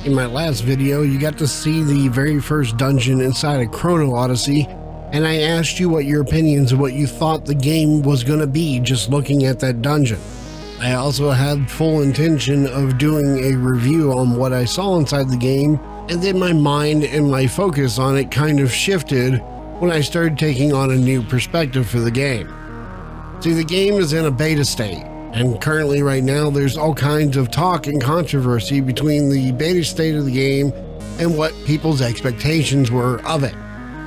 In my last video, you got to see the very first dungeon inside of Chrono Odyssey, and I asked you what your opinions of what you thought the game was going to be just looking at that dungeon. I also had full intention of doing a review on what I saw inside the game, and then my mind and my focus on it kind of shifted when I started taking on a new perspective for the game. See, the game is in a beta state, and currently right now there's all kinds of talk and controversy between the beta state of the game and what people's expectations were of it.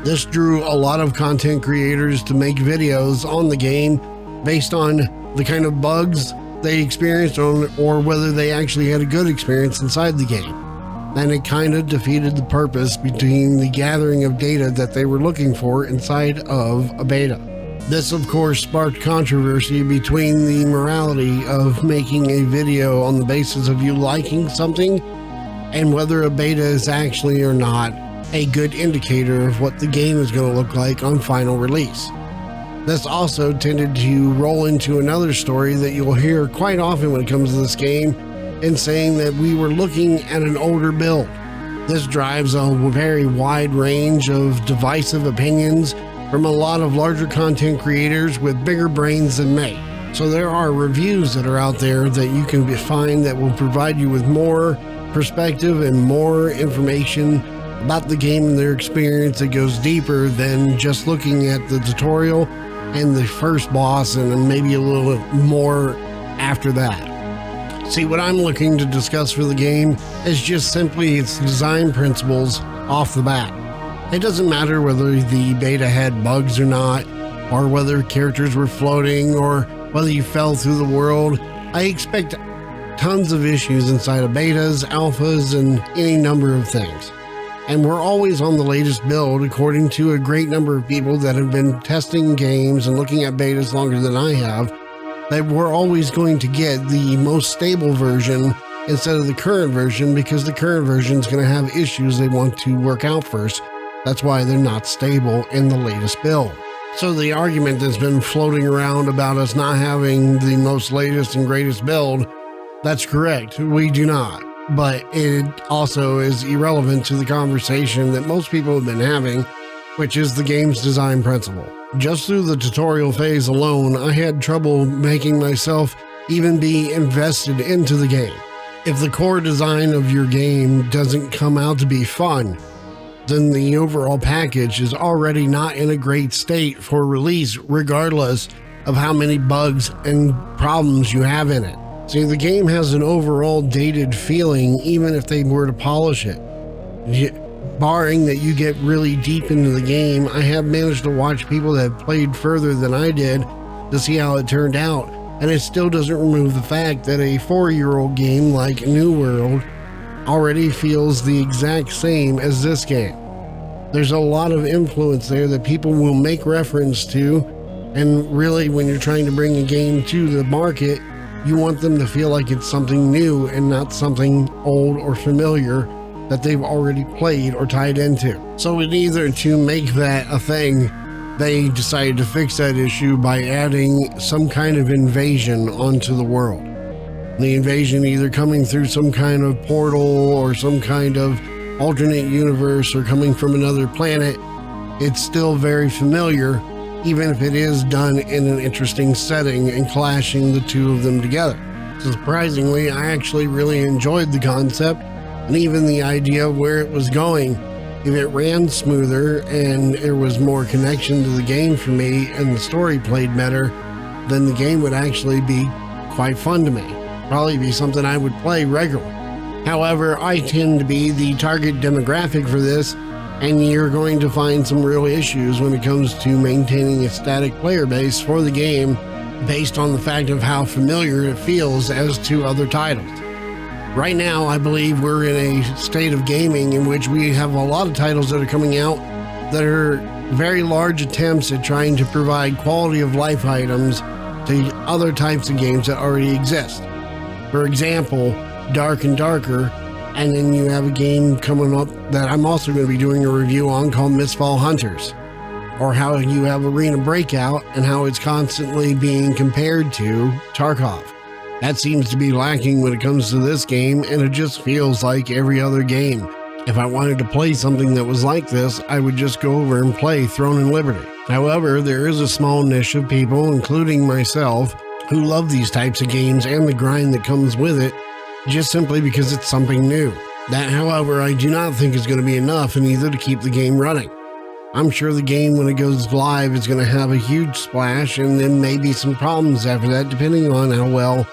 This drew a lot of content creators to make videos on the game based on the kind of bugs they experienced or whether they actually had a good experience inside the game. And it kind of defeated the purpose between the gathering of data that they were looking for inside of a beta. This, of course, sparked controversy between the morality of making a video on the basis of you liking something and whether a beta is actually or not a good indicator of what the game is going to look like on final release. This also tended to roll into another story that you'll hear quite often when it comes to this game, in saying that we were looking at an older build. This drives a very wide range of divisive opinions from a lot of larger content creators with bigger brains than me. So there are reviews that are out there that you can find that will provide you with more perspective and more information about the game and their experience that goes deeper than just looking at the tutorial and the first boss and maybe a little bit more after that. See, what I'm looking to discuss for the game is just simply its design principles off the bat. It doesn't matter whether the beta had bugs or not, or whether characters were floating, or whether you fell through the world. I expect tons of issues inside of betas, alphas, and any number of things. And we're always on the latest build, according to a great number of people that have been testing games and looking at betas longer than I have, that we're always going to get the most stable version instead of the current version, because the current version is going to have issues they want to work out first. That's why they're not stable in the latest build. So the argument that's been floating around about us not having the most latest and greatest build, that's correct. We do not. But it also is irrelevant to the conversation that most people have been having, which is the game's design principle. Just through the tutorial phase alone, I had trouble making myself even be invested into the game. If the core design of your game doesn't come out to be fun, then the overall package is already not in a great state for release, regardless of how many bugs and problems you have in it. See, the game has an overall dated feeling, even if they were to polish it. Barring that you get really deep into the game, I have managed to watch people that have played further than I did to see how it turned out, and it still doesn't remove the fact that a 4-year-old game like New World already feels the exact same as this game. There's a lot of influence there that people will make reference to, and really when you're trying to bring a game to the market, you want them to feel like it's something new and not something old or familiar that they've already played or tied into. So in either to make that a thing, they decided to fix that issue by adding some kind of invasion onto the world. The invasion either coming through some kind of portal or some kind of alternate universe or coming from another planet. It's still very familiar, even if it is done in an interesting setting and clashing the two of them together. So surprisingly, I actually really enjoyed the concept and even the idea of where it was going. If it ran smoother and there was more connection to the game for me and the story played better, then the game would actually be quite fun to me. Probably be something I would play regularly. However, I tend to be the target demographic for this, and you're going to find some real issues when it comes to maintaining a static player base for the game based on the fact of how familiar it feels as to other titles. Right now, I believe we're in a state of gaming in which we have a lot of titles that are coming out that are very large attempts at trying to provide quality of life items to other types of games that already exist. For example, Dark and Darker, and then you have a game coming up that I'm also going to be doing a review on called Mistfall Hunters, or how you have Arena Breakout and how it's constantly being compared to Tarkov. That seems to be lacking when it comes to this game, and it just feels like every other game. If I wanted to play something that was like this, I would just go over and play Throne and Liberty. However, there is a small niche of people, including myself, who love these types of games and the grind that comes with it, just simply because it's something new. That, however, I do not think is going to be enough in either to keep the game running. I'm sure the game, when it goes live, is going to have a huge splash and then maybe some problems after that, depending on how well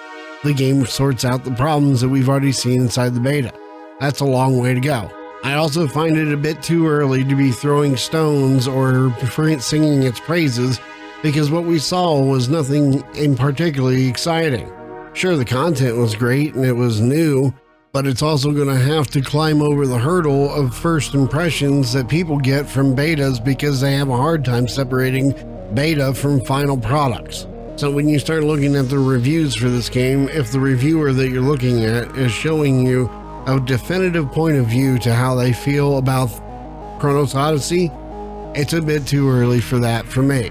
the game sorts out the problems that we've already seen inside the beta. That's a long way to go. I also find it a bit too early to be throwing stones or singing its praises, because what we saw was nothing in particularly exciting. Sure, the content was great and it was new, but it's also going to have to climb over the hurdle of first impressions that people get from betas, because they have a hard time separating beta from final products. So when you start looking at the reviews for this game, if the reviewer that you're looking at is showing you a definitive point of view to how they feel about Chrono Odyssey, it's a bit too early for that for me.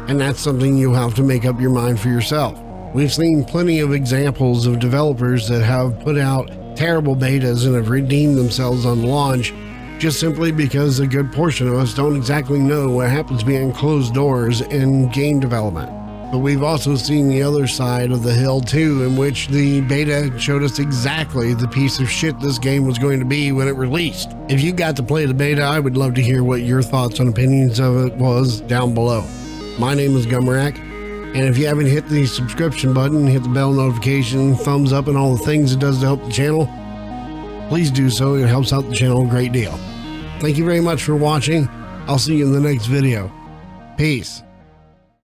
And that's something you'll have to make up your mind for yourself. We've seen plenty of examples of developers that have put out terrible betas and have redeemed themselves on launch, just simply because a good portion of us don't exactly know what happens behind closed doors in game development. But we've also seen the other side of the hill too, in which the beta showed us exactly the piece of shit this game was going to be when it released. If you got to play the beta, I would love to hear what your thoughts and opinions of it was down below. My name is Gumurak, and if you haven't hit the subscription button, hit the bell notification, thumbs up, and all the things it does to help the channel, please do so. It helps out the channel a great deal. Thank you very much for watching. I'll see you in the next video. Peace.